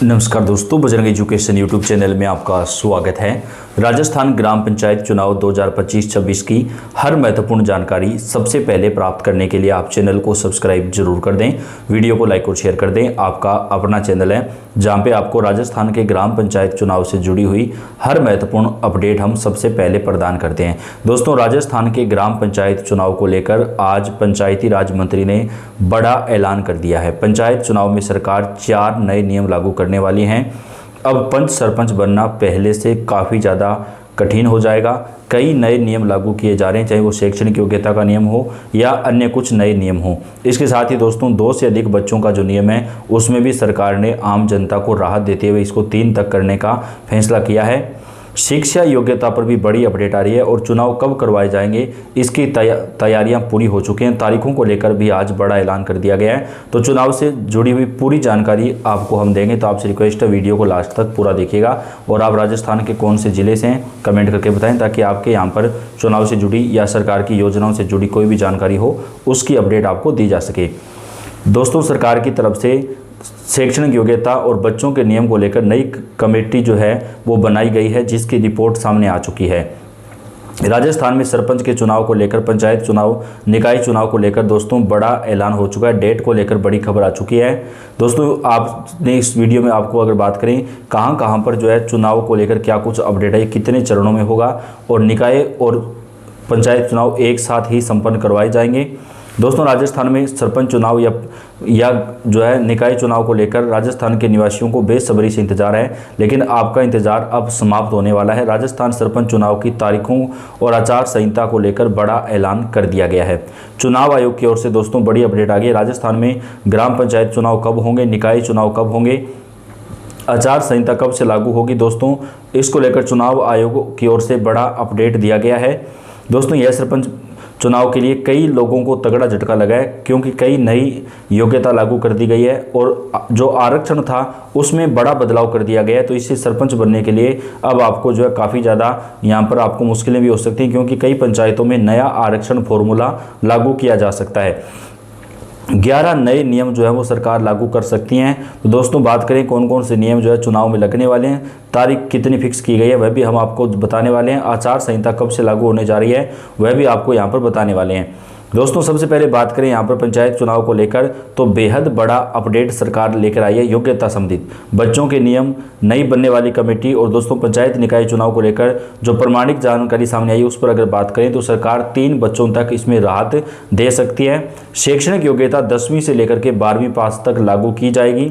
नमस्कार दोस्तों, Bajrang education YouTube channel में आपका स्वागत है। राजस्थान ग्राम पंचायत चुनाव 2025-26 की हर महत्वपूर्ण जानकारी सबसे पहले प्राप्त करने के लिए आप चैनल को सब्सक्राइब जरूर कर दें, वीडियो को लाइक और शेयर कर दें। आपका अपना चैनल है जहां पे आपको राजस्थान के ग्राम पंचायत चुनाव से जुड़ी हुई हर महत्वपूर्ण अपडेट हम सबसे पहले प्रदान करते हैं। दोस्तों, राजस्थान के ग्राम पंचायत चुनाव को लेकर आज पंचायती राज मंत्री ने बड़ा ऐलान कर दिया है। पंचायत चुनाव में सरकार 4 नए नियम लागू करने वाली हैं। अब पंच सरपंच बनना पहले से काफ़ी ज़्यादा कठिन हो जाएगा। कई नए नियम लागू किए जा रहे हैं, चाहे वो शैक्षणिक योग्यता का नियम हो या अन्य कुछ नए नियम हो। इसके साथ ही दोस्तों 2 से अधिक बच्चों का जो नियम है उसमें भी सरकार ने आम जनता को राहत देते हुए इसको 3 तक करने का फैसला किया है। शिक्षा योग्यता पर भी बड़ी अपडेट आ रही है और चुनाव कब करवाए जाएंगे इसकी तैयारियां पूरी हो चुकी हैं। तारीखों को लेकर भी आज बड़ा ऐलान कर दिया गया है। तो चुनाव से जुड़ी हुई पूरी जानकारी आपको हम देंगे, तो आपसे रिक्वेस्ट है वीडियो को लास्ट तक पूरा देखिएगा। और आप राजस्थान के कौन से ज़िले से हैं कमेंट करके बताएं, ताकि आपके यहाँ पर चुनाव से जुड़ी या सरकार की योजनाओं से जुड़ी कोई भी जानकारी हो उसकी अपडेट आपको दी जा सके। दोस्तों, सरकार की तरफ से शैक्षणिक योग्यता और बच्चों के नियम को लेकर नई कमेटी जो है वो बनाई गई है, जिसकी रिपोर्ट सामने आ चुकी है। राजस्थान में सरपंच के चुनाव को लेकर, पंचायत चुनाव, निकाय चुनाव को लेकर दोस्तों बड़ा ऐलान हो चुका है। डेट को लेकर बड़ी खबर आ चुकी है। दोस्तों, आपने इस वीडियो में आपको अगर बात करें कहां पर जो है चुनाव को लेकर क्या कुछ अपडेट है, कितने चरणों में होगा और निकाय और पंचायत चुनाव एक साथ ही संपन्न करवाए जाएंगे। दोस्तों, राजस्थान में सरपंच चुनाव या जो है निकाय चुनाव को लेकर राजस्थान के निवासियों को बेसब्री से इंतजार है, लेकिन आपका इंतजार अब समाप्त होने वाला है। राजस्थान सरपंच चुनाव की तारीखों और आचार संहिता को लेकर बड़ा ऐलान कर दिया गया है। चुनाव आयोग की ओर से दोस्तों बड़ी अपडेट आ गई है। राजस्थान में ग्राम पंचायत चुनाव कब होंगे, निकाय चुनाव कब होंगे, आचार संहिता कब से लागू होगी, दोस्तों इसको लेकर चुनाव आयोग की ओर से बड़ा अपडेट दिया गया है। दोस्तों, यह सरपंच चुनाव के लिए कई लोगों को तगड़ा झटका लगा है, क्योंकि कई नई योग्यता लागू कर दी गई है और जो आरक्षण था उसमें बड़ा बदलाव कर दिया गया है। तो इससे सरपंच बनने के लिए अब आपको जो है काफ़ी ज़्यादा यहाँ पर आपको मुश्किलें भी हो सकती हैं, क्योंकि कई पंचायतों में नया आरक्षण फॉर्मूला लागू किया जा सकता है। 11 नए नियम जो है वो सरकार लागू कर सकती हैं। तो दोस्तों, बात करें कौन कौन से नियम जो है चुनाव में लगने वाले हैं, तारीख कितनी फिक्स की गई है वह भी हम आपको बताने वाले हैं। आचार संहिता कब से लागू होने जा रही है वह भी आपको यहाँ पर बताने वाले हैं। दोस्तों, सबसे पहले बात करें यहाँ पर पंचायत चुनाव को लेकर, तो बेहद बड़ा अपडेट सरकार लेकर आई है योग्यता संबंधित बच्चों के नियम, नई बनने वाली कमेटी। और दोस्तों, पंचायत निकाय चुनाव को लेकर जो प्रमाणिक जानकारी सामने आई उस पर अगर बात करें तो सरकार 3 बच्चों तक इसमें राहत दे सकती है। शैक्षणिक योग्यता 10वीं से लेकर के 12वीं पास तक लागू की जाएगी।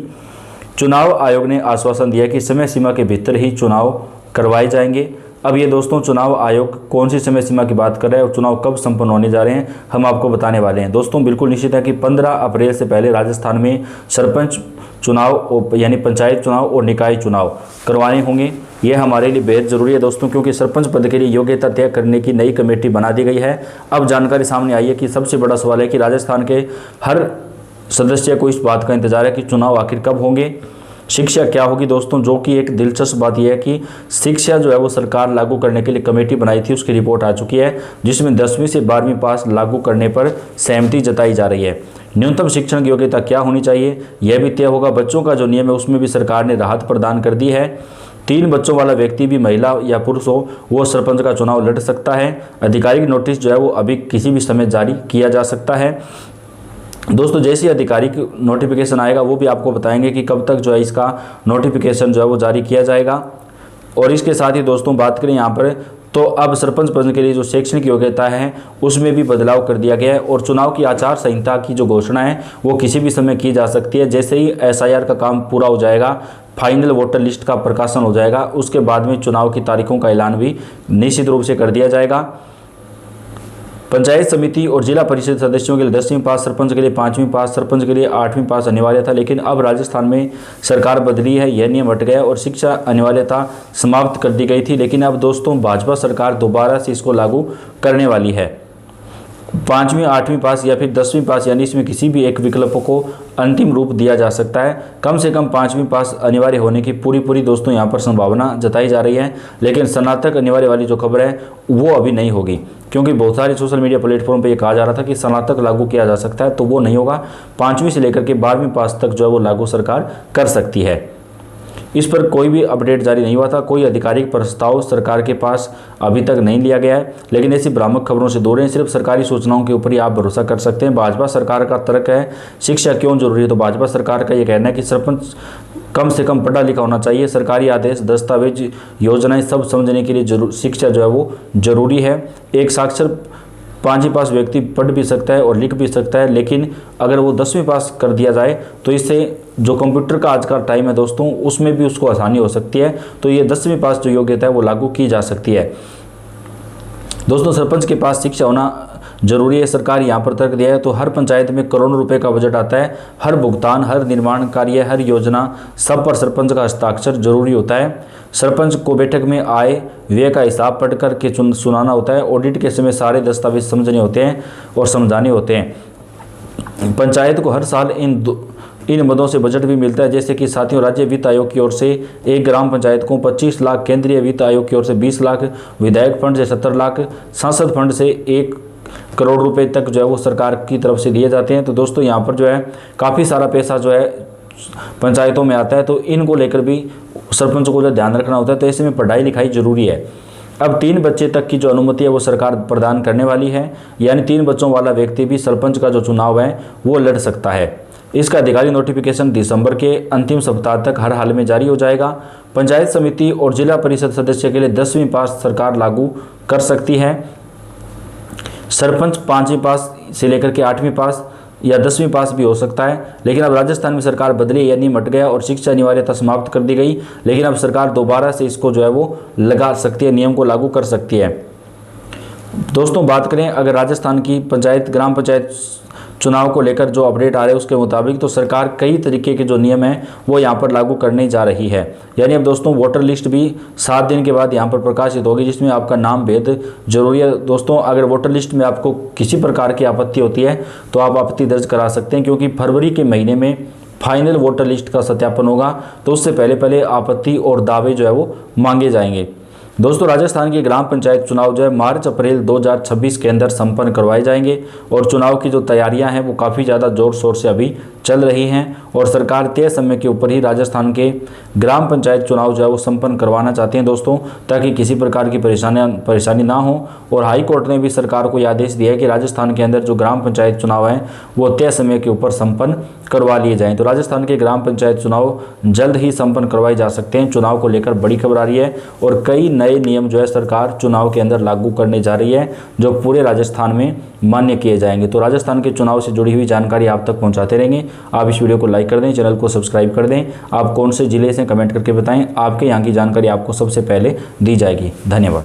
चुनाव आयोग ने आश्वासन दिया कि समय सीमा के भीतर ही चुनाव करवाए जाएंगे। अब ये दोस्तों चुनाव आयोग कौन सी समय सीमा की बात कर रहा है और चुनाव कब संपन्न होने जा रहे हैं हम आपको बताने वाले हैं। दोस्तों, बिल्कुल निश्चित है कि 15 अप्रैल से पहले राजस्थान में सरपंच चुनाव यानी पंचायत चुनाव और निकाय चुनाव करवाने होंगे। ये हमारे लिए बेहद ज़रूरी है दोस्तों, क्योंकि सरपंच पद के लिए योग्यता तय करने की नई कमेटी बना दी गई है। अब जानकारी सामने आई है कि सबसे बड़ा सवाल है कि राजस्थान के हर सदस्य को इस बात का इंतजार है कि चुनाव आखिर कब होंगे, शिक्षा क्या होगी। दोस्तों, जो कि एक दिलचस्प बात यह है कि शिक्षा जो है वो सरकार लागू करने के लिए कमेटी बनाई थी, उसकी रिपोर्ट आ चुकी है, जिसमें 10वीं से 12वीं पास लागू करने पर सहमति जताई जा रही है। न्यूनतम शिक्षण की योग्यता क्या होनी चाहिए यह भी तय होगा। बच्चों का जो नियम है उसमें भी सरकार ने राहत प्रदान कर दी है। 3 बच्चों वाला व्यक्ति भी, महिला या पुरुष हो, वो सरपंच का चुनाव लड़ सकता है। आधिकारिक नोटिस जो है वो अभी किसी भी समय जारी किया जा सकता है। दोस्तों, जैसे ही आधिकारिक नोटिफिकेशन आएगा वो भी आपको बताएंगे कि कब तक जो है इसका नोटिफिकेशन जो है वो जारी किया जाएगा। और इसके साथ ही दोस्तों बात करें यहाँ पर, तो अब सरपंच पद के लिए जो शैक्षणिक योग्यता है उसमें भी बदलाव कर दिया गया है। और चुनाव की आचार संहिता की जो घोषणा है वो किसी भी समय की जा सकती है। जैसे ही SIR का काम पूरा हो जाएगा, फाइनल वोटर लिस्ट का प्रकाशन हो जाएगा, उसके बाद में चुनाव की तारीखों का ऐलान भी निश्चित रूप से कर दिया जाएगा। पंचायत समिति और जिला परिषद सदस्यों के लिए 10वीं पास, सरपंच के लिए 5वीं पास, सरपंच के लिए 8वीं पास अनिवार्य था, लेकिन अब राजस्थान में सरकार बदली है, यह नियम हट गया और शिक्षा अनिवार्यता समाप्त कर दी गई थी। लेकिन अब दोस्तों भाजपा सरकार दोबारा से इसको लागू करने वाली है। 5वीं 8वीं पास या फिर 10वीं पास, यानी इसमें किसी भी एक विकल्प को अंतिम रूप दिया जा सकता है। कम से कम 5वीं पास अनिवार्य होने की पूरी दोस्तों यहाँ पर संभावना जताई जा रही है। लेकिन स्नातक अनिवार्य वाली जो खबर है वो अभी नहीं होगी, क्योंकि बहुत सारे सोशल मीडिया प्लेटफॉर्म पे ये कहा जा रहा था कि स्नातक लागू किया जा सकता है, तो वो नहीं होगा। 5वीं से लेकर के 12वीं पास तक जो है वो लागू सरकार कर सकती है। इस पर कोई भी अपडेट जारी नहीं हुआ था। कोई आधिकारिक प्रस्ताव सरकार के पास अभी तक नहीं लिया गया है, लेकिन ऐसी भ्रामक खबरों से दूर रहें। सिर्फ सरकारी सूचनाओं के ऊपर ही आप भरोसा कर सकते हैं। भाजपा सरकार का तर्क है शिक्षा क्यों जरूरी है, तो भाजपा सरकार का यह कहना है कि सरपंच कम से कम पढ़ा लिखा होना चाहिए। सरकारी आदेश, दस्तावेज, योजनाएं सब समझने के लिए शिक्षा जो है वो जरूरी है। एक साक्षर 5वीं पास व्यक्ति पढ़ भी सकता है और लिख भी सकता है, लेकिन अगर वो 10वीं पास कर दिया जाए तो इससे जो कंप्यूटर का आज का टाइम है दोस्तों, उसमें भी उसको आसानी हो सकती है। तो ये 10वीं पास जो योग्यता है वो लागू की जा सकती है। दोस्तों, सरपंच के पास शिक्षा होना जरूरी है। सरकार यहाँ पर तर्क दिया है तो हर पंचायत में करोड़ों रुपए का बजट आता है। हर भुगतान, हर निर्माण कार्य, हर योजना, सब पर सरपंच का हस्ताक्षर जरूरी होता है। सरपंच को बैठक में आय व्यय का हिसाब पढ़ कर के सुनाना होता है। ऑडिट के समय सारे दस्तावेज समझने होते हैं और समझाने होते हैं। पंचायत को हर साल इन मदों से बजट भी मिलता है, जैसे कि साथियों राज्य वित्त आयोग की ओर से एक ग्राम पंचायत को 25 लाख, केंद्रीय वित्त आयोग की ओर से 20 लाख, विधायक फंड से 70 लाख, सांसद फंड से 1 करोड़ रुपए तक जो है वो सरकार की तरफ से दिए जाते हैं। तो दोस्तों यहाँ पर जो है काफ़ी सारा पैसा जो है पंचायतों में आता है, तो इनको लेकर भी सरपंच को जो ध्यान रखना होता है। तो ऐसे में पढ़ाई लिखाई जरूरी है। अब 3 बच्चे तक की जो अनुमति है वो सरकार प्रदान करने वाली है, यानी 3 बच्चों वाला व्यक्ति भी सरपंच का जो चुनाव है वो लड़ सकता है। इसका अधिकारिक नोटिफिकेशन दिसंबर के अंतिम सप्ताह तक हर हाल में जारी हो जाएगा। पंचायत समिति और जिला परिषद सदस्य के लिए 10वीं पास सरकार लागू कर सकती है। सरपंच 5वीं पास से लेकर के 8वीं पास या 10वीं पास भी हो सकता है। लेकिन अब राजस्थान में सरकार बदली, यानी मट गया और शिक्षा अनिवार्यता समाप्त कर दी गई। लेकिन अब सरकार दोबारा से इसको जो है वो लगा सकती है, नियम को लागू कर सकती है। दोस्तों, बात करें अगर राजस्थान की ग्राम पंचायत चुनाव को लेकर जो अपडेट आ रहे हैं उसके मुताबिक, तो सरकार कई तरीके के जो नियम हैं वो यहाँ पर लागू करने जा रही है। यानी अब दोस्तों वोटर लिस्ट भी 7 दिन के बाद यहाँ पर प्रकाशित होगी, जिसमें आपका नाम भेद जरूरी है। दोस्तों, अगर वोटर लिस्ट में आपको किसी प्रकार की आपत्ति होती है तो आप आपत्ति दर्ज करा सकते हैं, क्योंकि फरवरी के महीने में फाइनल वोटर लिस्ट का सत्यापन होगा। तो उससे पहले आपत्ति और दावे जो है वो मांगे जाएंगे। दोस्तों, राजस्थान की ग्राम पंचायत चुनाव जो है मार्च अप्रैल 2026 के अंदर संपन्न करवाए जाएंगे और चुनाव की जो तैयारियां हैं वो काफ़ी ज़्यादा जोर शोर से अभी चल रही हैं और सरकार तय समय के ऊपर ही राजस्थान के ग्राम पंचायत चुनाव जो है वो संपन्न करवाना चाहते हैं दोस्तों, ताकि किसी प्रकार की परेशानी ना हो। और हाई कोर्ट ने भी सरकार को यह आदेश दिया है कि राजस्थान के अंदर जो ग्राम पंचायत चुनाव हैं वो तय समय के ऊपर संपन्न करवा लिए जाएँ। तो राजस्थान के ग्राम पंचायत चुनाव जल्द ही संपन्न करवाए जा सकते हैं। चुनाव को लेकर बड़ी खबर आ रही है और कई नए नियम जो है सरकार चुनाव के अंदर लागू करने जा रही है, जो पूरे राजस्थान में मान्य किए जाएंगे। तो राजस्थान के चुनाव से जुड़ी हुई जानकारी आप तक पहुंचाते रहेंगे। आप इस वीडियो को लाइक कर दें, चैनल को सब्सक्राइब कर दें। आप कौन से जिले से कमेंट करके बताएं, आपके यहाँ की जानकारी आपको सबसे पहले दी जाएगी। धन्यवाद।